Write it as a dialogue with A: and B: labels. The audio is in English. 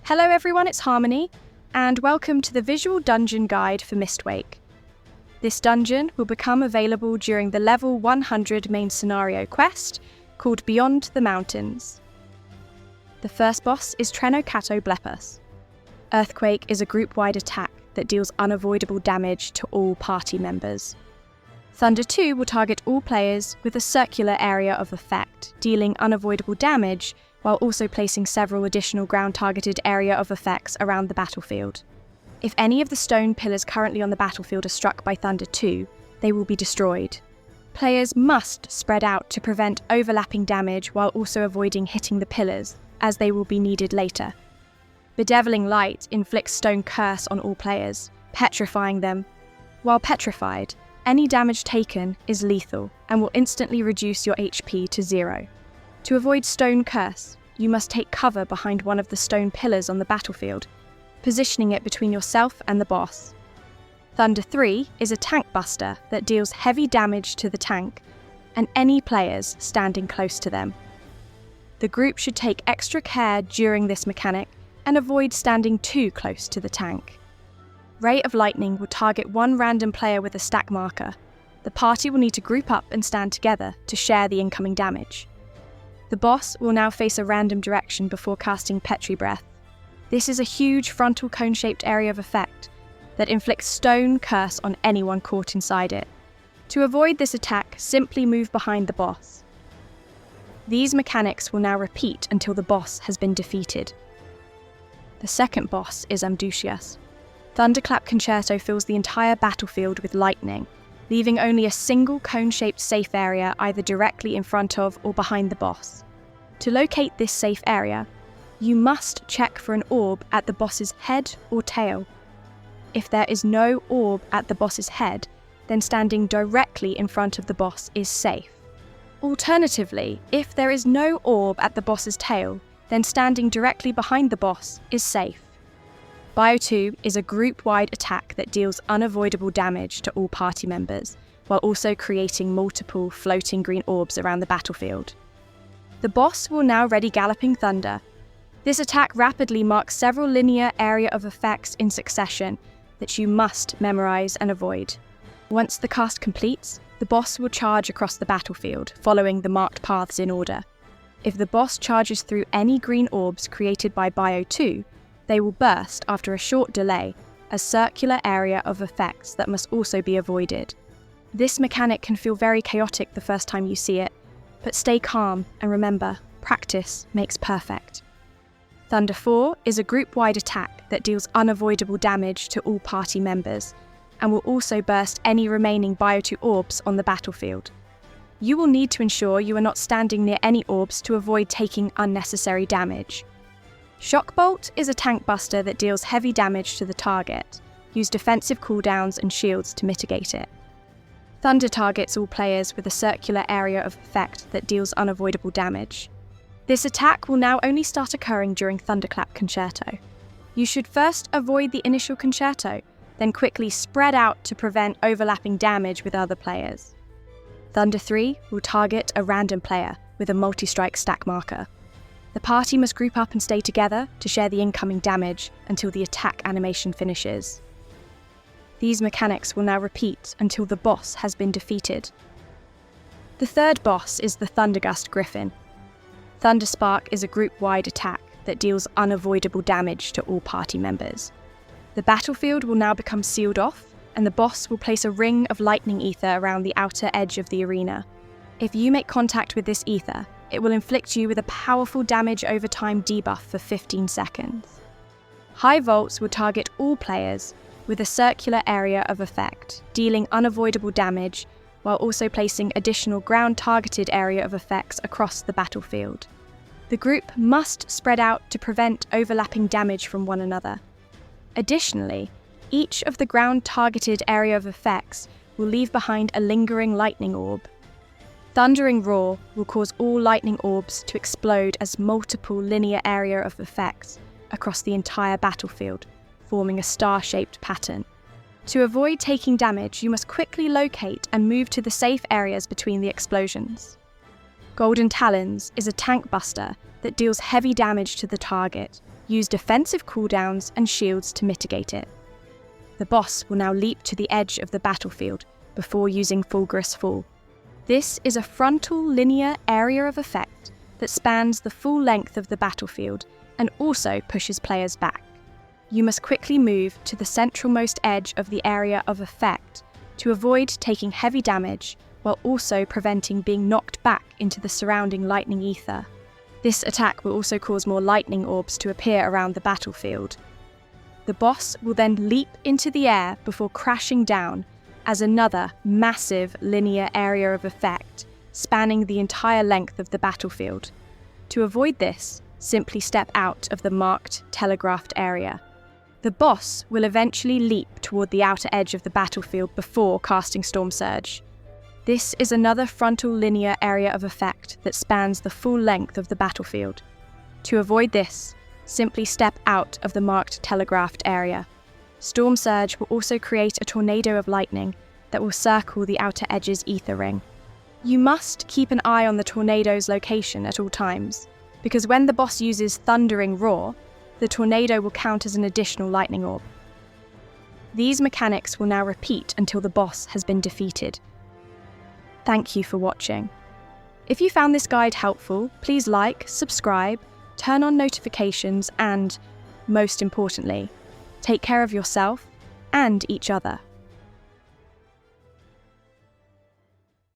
A: Hello everyone, it's Harmony, and welcome to the visual dungeon guide for Mistwake. This dungeon will become available during the level 100 main scenario quest called Beyond the Mountains. The first boss is Treno Catoblepas. Earthquake is a group-wide attack that deals unavoidable damage to all party members. Thunder 2 will target all players with a circular area of effect, dealing unavoidable damage while also placing several additional ground-targeted area of effects around the battlefield. If any of the stone pillars currently on the battlefield are struck by Thunder 2, they will be destroyed. Players must spread out to prevent overlapping damage while also avoiding hitting the pillars, as they will be needed later. Bedeviling Light inflicts Stone Curse on all players, petrifying them. While petrified, any damage taken is lethal and will instantly reduce your HP to 0. To avoid Stone Curse, you must take cover behind one of the stone pillars on the battlefield, positioning it between yourself and the boss. Thunder 3 is a tank buster that deals heavy damage to the tank and any players standing close to them. The group should take extra care during this mechanic and avoid standing too close to the tank. Ray of Lightning will target one random player with a stack marker. The party will need to group up and stand together to share the incoming damage. The boss will now face a random direction before casting Petri Breath. This is a huge frontal cone-shaped area of effect that inflicts Stone Curse on anyone caught inside it. To avoid this attack, simply move behind the boss. These mechanics will now repeat until the boss has been defeated. The second boss is Amdusias. Thunderclap Concerto fills the entire battlefield with lightning, leaving only a single cone-shaped safe area either directly in front of or behind the boss. To locate this safe area, you must check for an orb at the boss's head or tail. If there is no orb at the boss's head, then standing directly in front of the boss is safe. Alternatively, if there is no orb at the boss's tail, then standing directly behind the boss is safe. Bio 2 is a group-wide attack that deals unavoidable damage to all party members, while also creating multiple floating green orbs around the battlefield. The boss will now ready Galloping Thunder. This attack rapidly marks several linear area of effects in succession that you must memorize and avoid. Once the cast completes, the boss will charge across the battlefield, following the marked paths in order. If the boss charges through any green orbs created by Bio 2, they will burst after a short delay, a circular area of effects that must also be avoided. This mechanic can feel very chaotic the first time you see it, but stay calm and remember, practice makes perfect. Thunder 4 is a group-wide attack that deals unavoidable damage to all party members, and will also burst any remaining Bio 2 orbs on the battlefield. You will need to ensure you are not standing near any orbs to avoid taking unnecessary damage. Shock Bolt is a tank buster that deals heavy damage to the target. Use defensive cooldowns and shields to mitigate it. Thunder targets all players with a circular area of effect that deals unavoidable damage. This attack will now only start occurring during Thunderclap Concerto. You should first avoid the initial concerto, then quickly spread out to prevent overlapping damage with other players. Thunder 3 will target a random player with a multi-strike stack marker. The party must group up and stay together to share the incoming damage until the attack animation finishes. These mechanics will now repeat until the boss has been defeated. The third boss is the Thundergust Griffin. Thunderspark is a group-wide attack that deals unavoidable damage to all party members. The battlefield will now become sealed off, and the boss will place a ring of lightning ether around the outer edge of the arena. If you make contact with this ether, it will inflict you with a powerful damage over time debuff for 15 seconds. High Volts will target all players with a circular area of effect, dealing unavoidable damage while also placing additional ground-targeted area of effects across the battlefield. The group must spread out to prevent overlapping damage from one another. Additionally, each of the ground-targeted area of effects will leave behind a lingering lightning orb. Thundering Roar will cause all lightning orbs to explode as multiple linear area of effects across the entire battlefield, forming a star-shaped pattern. To avoid taking damage, you must quickly locate and move to the safe areas between the explosions. Golden Talons is a tank buster that deals heavy damage to the target. use defensive cooldowns and shields to mitigate it. The boss will now leap to the edge of the battlefield before using Fulgurous Fall. This is a frontal linear area of effect that spans the full length of the battlefield and also pushes players back. You must quickly move to the centralmost edge of the area of effect to avoid taking heavy damage while also preventing being knocked back into the surrounding lightning ether. This attack will also cause more lightning orbs to appear around the battlefield. The boss will then leap into the air before crashing down as another massive linear area of effect spanning the entire length of the battlefield. To avoid this, simply step out of the marked telegraphed area. The boss will eventually leap toward the outer edge of the battlefield before casting Storm Surge. This is another frontal linear area of effect that spans the full length of the battlefield. To avoid this, simply step out of the marked telegraphed area. Storm Surge will also create a tornado of lightning that will circle the outer edge's ether ring. You must keep an eye on the tornado's location at all times, because when the boss uses Thundering Roar, the tornado will count as an additional lightning orb. These mechanics will now repeat until the boss has been defeated. Thank you for watching. If you found this guide helpful, please like, subscribe, turn on notifications, and, most importantly, take care of yourself and each other.